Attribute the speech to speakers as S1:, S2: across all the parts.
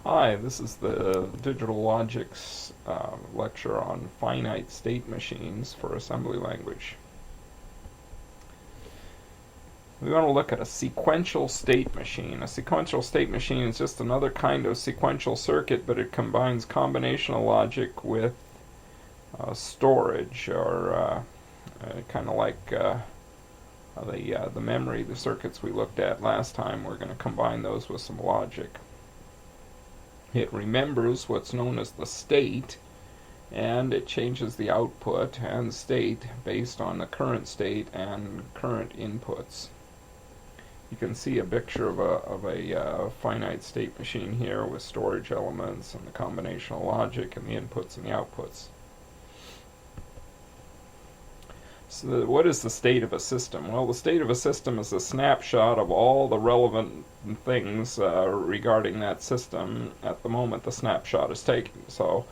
S1: Hi, this is the Digital Logics lecture on finite state machines for assembly language. We want to look at a sequential state machine. A sequential state machine is just another kind of sequential circuit, but it combines combinational logic with storage, or kind of like the memory, the circuits we looked at last time. We're going to combine those with some logic. It remembers what's known as the state, and it changes the output and state based on the current state and current inputs. You can see a picture of a finite state machine here with storage elements and the combinational logic and the inputs and the outputs. So what is the state of a system? Well, the state of a system is a snapshot of all the relevant things regarding that system at the moment the snapshot is taken. So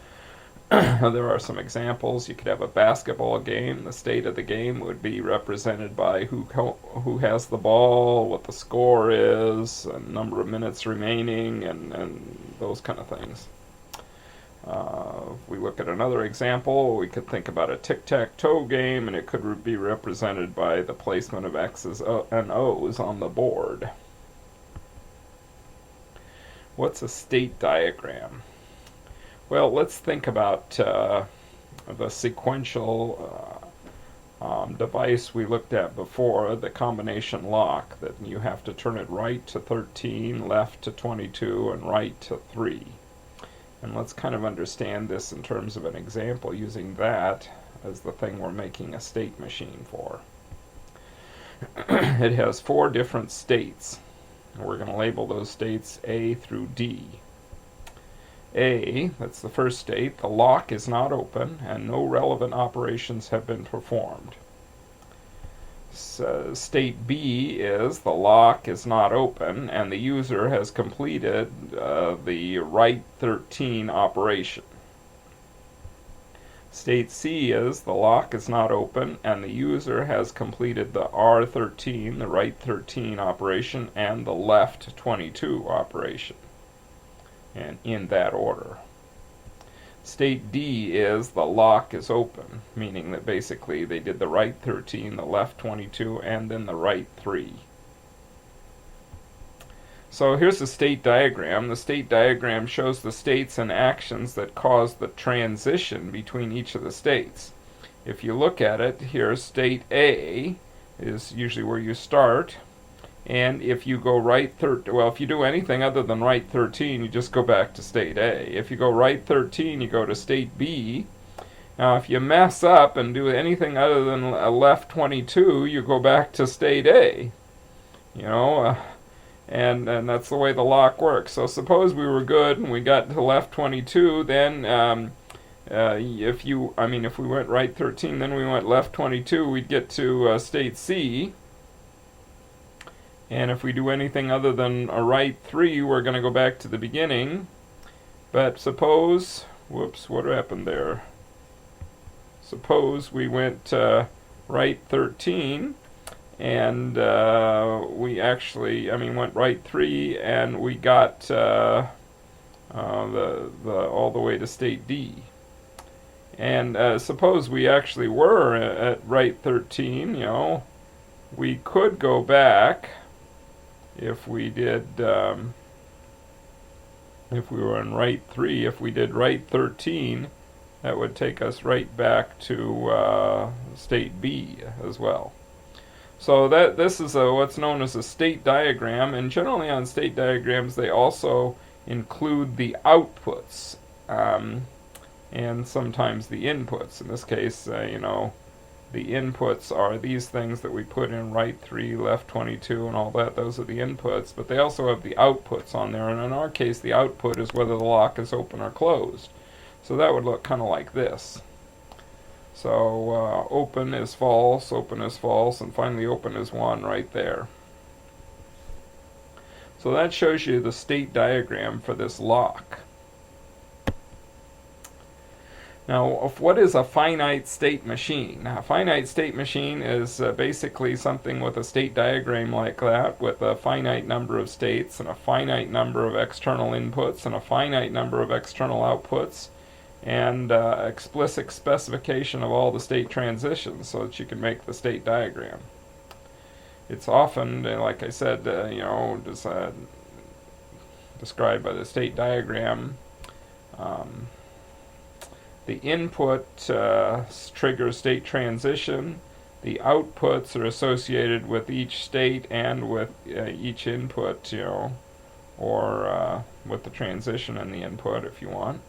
S1: there are some examples. You could have a basketball game. The state of the game would be represented by who has the ball, what the score is, and number of minutes remaining, and those kind of things. If we look at another example, we could think about a tic-tac-toe game, and it could be represented by the placement of X's and O's on the board. What's a state diagram? Well, let's think about the sequential device we looked at before, the combination lock, that you have to turn it right to 13, left to 22, and right to 3. And let's kind of understand this in terms of an example using that as the thing we're making a state machine for. It has 4 different states. We're going to label those states A through D. A, that's the first state, the lock is not open and no relevant operations have been performed. So state B is the lock is not open and the user has completed the write 13 operation. State C is the lock is not open and the user has completed the R13, the write 13 operation, and the left 22 operation, and in that order. State D is the lock is open, meaning that basically they did the write 13, the left 22, and then the write 3. So here's the state diagram. The state diagram shows the states and actions that cause the transition between each of the states. If you look at it, here state A is usually where you start. And if you go if you do anything other than write 13, you just go back to state A. If you go write 13, you go to state B. Now, if you mess up and do anything other than a left 22, you go back to state A. And that's the way the lock works. So suppose we were good and we got to left 22, then if we went right 13, then we went left 22, we'd get to state C. And if we do anything other than a write 3, we're going to go back to the beginning. But suppose, whoops, what happened there? Suppose we went write 13, and we actually, went write 3, and we got all the way to state D. And suppose we actually were at write 13, we could go back. If we did, if we were in write 3, if we did write 13, that would take us right back to state B as well. So this is what's known as a state diagram, and generally on state diagrams they also include the outputs and sometimes the inputs. In this case, the inputs are these things that we put in write 3, left 22, and all that. Those are the inputs, but they also have the outputs on there, and in our case the output is whether the lock is open or closed. So that would look kind of like this. So open is false, and finally open is 1 right there. So that shows you the state diagram for this lock. Now, what is a finite state machine? Now, a finite state machine is basically something with a state diagram like that, with a finite number of states and a finite number of external inputs and a finite number of external outputs, and explicit specification of all the state transitions so that you can make the state diagram. It's often, like I said, described by the state diagram. The input triggers state transition. The outputs are associated with each state and with each input, or with the transition in the input if you want.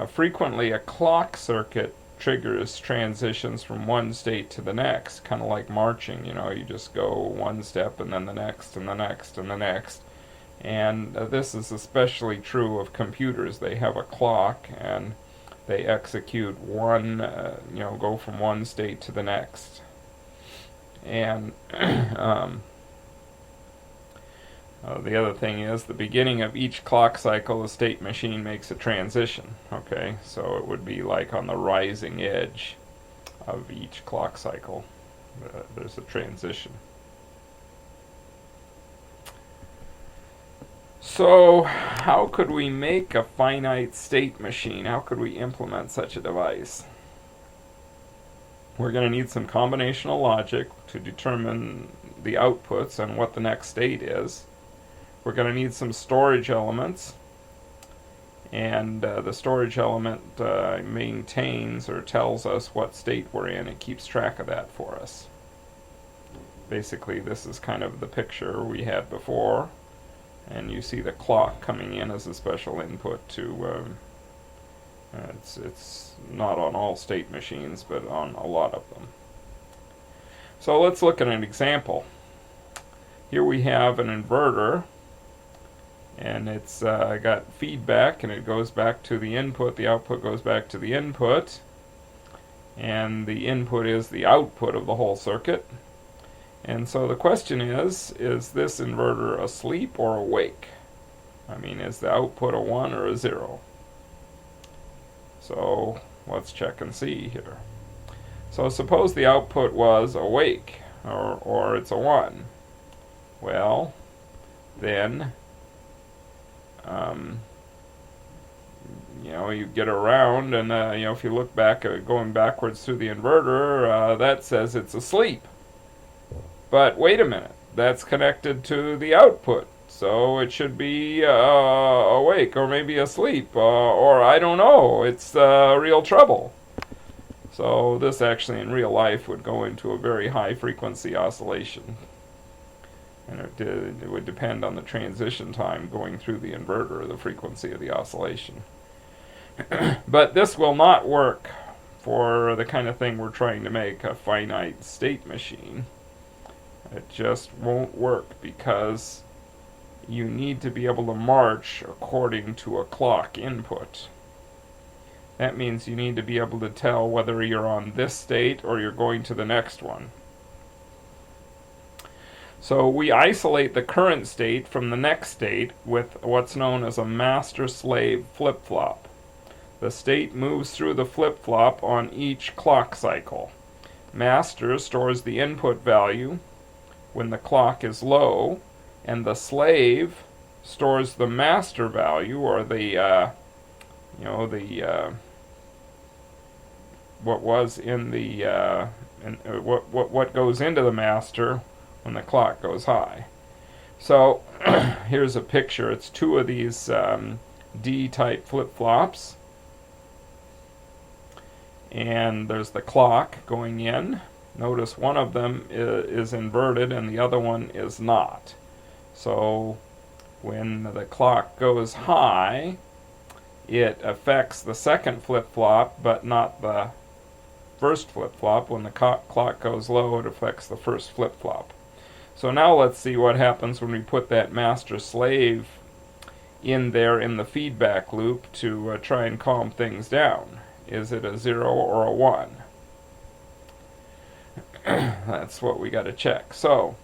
S1: Frequently, a clock circuit triggers transitions from one state to the next, kind of like marching. You just go one step and then the next and the next and the next. And this is especially true of computers. They have a clock and they execute one, go from one state to the next. And the other thing is, the beginning of each clock cycle, the state machine makes a transition. Okay, so it would be like on the rising edge of each clock cycle. There's a transition. So, how could we make a finite state machine? How could we implement such a device? We're going to need some combinational logic to determine the outputs and what the next state is. We're going to need some storage elements, and the storage element maintains or tells us what state we're in. It keeps track of that for us. Basically, this is kind of the picture we had before. And you see the clock coming in as a special input to, it's not on all state machines, but on a lot of them. So let's look at an example. Here we have an inverter, and it's got feedback, and it goes back to the input, the output goes back to the input, and the input is the output of the whole circuit. And so the question is this inverter asleep or awake? I mean, is the output a 1 or a 0? So let's check and see here. So suppose the output was awake, or it's a 1. Well, then, you get around, and if you look back at going backwards through the inverter, that says it's asleep. But wait a minute, that's connected to the output, so it should be awake or maybe asleep, or I don't know, it's real trouble. So this actually in real life would go into a very high frequency oscillation, and it would depend on the transition time going through the inverter, the frequency of the oscillation. But this will not work for the kind of thing we're trying to make, a finite state machine. It just won't work because you need to be able to march according to a clock input. That means you need to be able to tell whether you're on this state or you're going to the next one. So we isolate the current state from the next state with what's known as a master-slave flip-flop. The state moves through the flip-flop on each clock cycle. Master stores the input value when the clock is low, and the slave stores the master value, or what was in the what goes into the master when the clock goes high. So here's a picture. It's two of these D-type flip-flops, and there's the clock going in. Notice one of them is inverted and the other one is not. So when the clock goes high, it affects the second flip-flop, but not the first flip-flop. When the clock goes low, it affects the first flip-flop. So now let's see what happens when we put that master-slave in there in the feedback loop to try and calm things down. Is it a 0 or a 1? That's what we got to check. So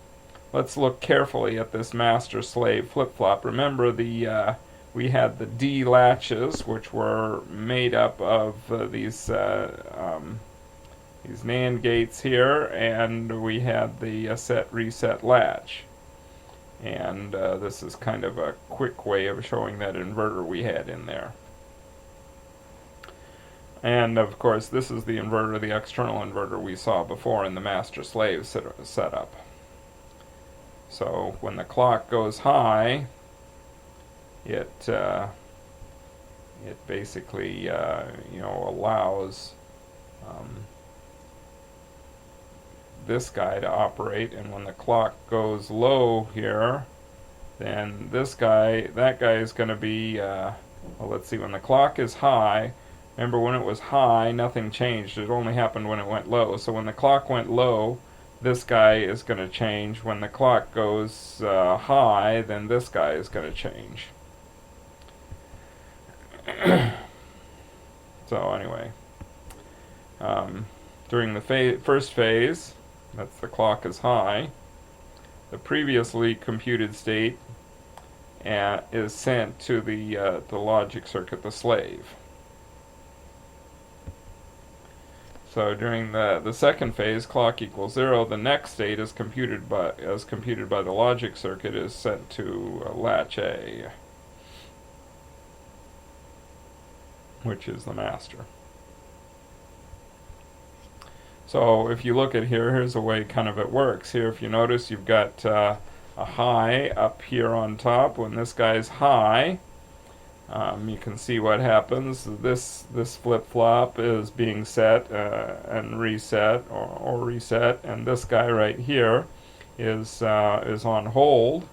S1: let's look carefully at this master-slave flip-flop. Remember, the we had the D latches, which were made up of these NAND gates here, and we had the set reset latch. And this is kind of a quick way of showing that inverter we had in there. And of course, this is the inverter, the external inverter we saw before in the master-slave setup. So when the clock goes high, it basically allows this guy to operate, and when the clock goes low here, then that guy is going to be well, let's see, when the clock is high, remember when it was high nothing changed, it only happened when it went low. So when the clock went low, this guy is going to change. When the clock goes high, then this guy is going to change. So anyway, during the first phase, that's the clock is high, the previously computed state is sent to the logic circuit, the slave. So during the second phase, clock equals 0, the next state is computed by the logic circuit is sent to latch A, which is the master. So if you look at here's the way kind of it works. Here, if you notice, you've got a high up here on top. When this guy's high, you can see what happens. This flip-flop is being set and reset or reset, and this guy right here is on hold.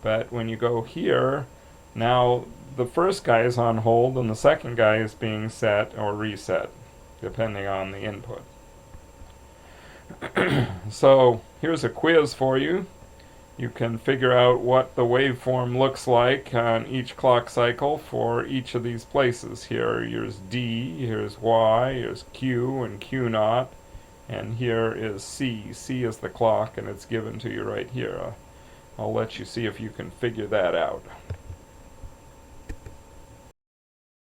S1: But when you go here, now the first guy is on hold and the second guy is being set or reset, depending on the input. So here's a quiz for you. You can figure out what the waveform looks like on each clock cycle for each of these places. Here's D, here's Y, here's Q and Q naught, and here is C. C is the clock, and it's given to you right here. I'll let you see if you can figure that out.